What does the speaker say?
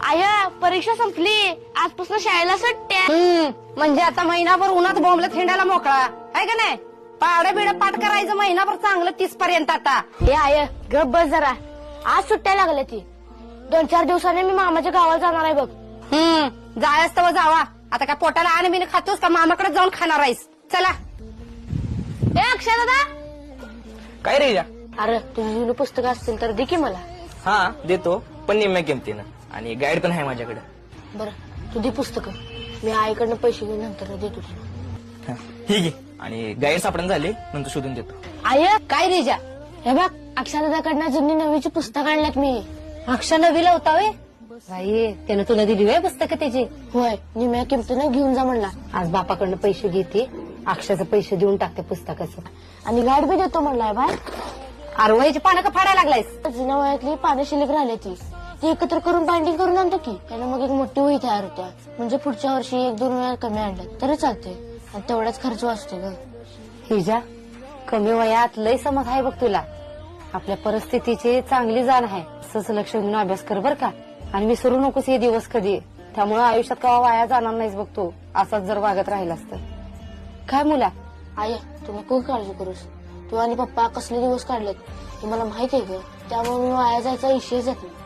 I परीक्षा संपली, आजपासून शाळेला सुट्ट्या. म्हणजे आता महिनाभर उन्हात बोंबलं थेंडायला मोकळा आहे का नाही? पाड बिड पाठ करायचं महिनाभर चांगलं 30 पर्यंत. आता हे आय गप बस जरा, आज सुट्ट्या लागल्या ती. 2-4 दिवसांनी मी मामाच्या गावाला जाणार आहे बघ. जायच तर जावा. आता काय पोटाला आणि बिन खातोस का मामाकडे जाऊन खाणार आहेस? चला. ए अक्षय दादा, काय रे या? अरे तुझी जुनी पुस्तकं असतील तर दे की मला. हा देतो, पण निम्म्या किमतीनं. आणि गाईड पण आहे माझ्याकडे. बरं तू दे पुस्तकं, मी आईकडनं पैसे घेऊन नंतर देतो तुला. हा, ठीक आहे. आणि गाईड सापडून झाले नंतर शोधून देतो. आय काय रेजा? हे बघ अक्षय दादाकडनं जुनी नवीची पुस्तकं आणल्यात मी. अक्षर नवीला होता वे बाई, त्यानं तुला दिली वे पुस्तकं त्याची? होय, निम्या किमतीनं घेऊन जा म्हणला. आज बापाकडनं पैसे घेते, अक्षरचं पैसे देऊन टाकते पुस्तकाचं. आणि गाईड बी देतो म्हणलाय बाय. आरवळीची पानं का फाडायला लागलायस? जुन्या वयातली पानं शिल्लक राहिली ती एकत्र करून बाइंडिंग करून आणतो की. त्यानं मग एक मोठी वही तयार होत्या. म्हणजे पुढच्या वर्षी 1-2 वेळा कमी आणलं तरी चालते, आणि तेवढाच खर्च वाचतो ग. हिजा, कमी वयात लय समज आहे बघ तुला. आपल्या परिस्थितीची चांगली जाण आहे. असंच लक्ष देऊन अभ्यास कर बर का. आणि विसरू नकोस हे दिवस कधी. त्यामुळे आयुष्यात केव्हा वाया जाणार नाहीस बघ तू, असाच जर वागत राहिलास तर. काय मुला? आय तू नको काळजी करूस. तू आणि पप्पा कसले दिवस काढलेत हे मला माहित आहे ग. त्यामुळे मी वाया जायचा विषयच येत नाही.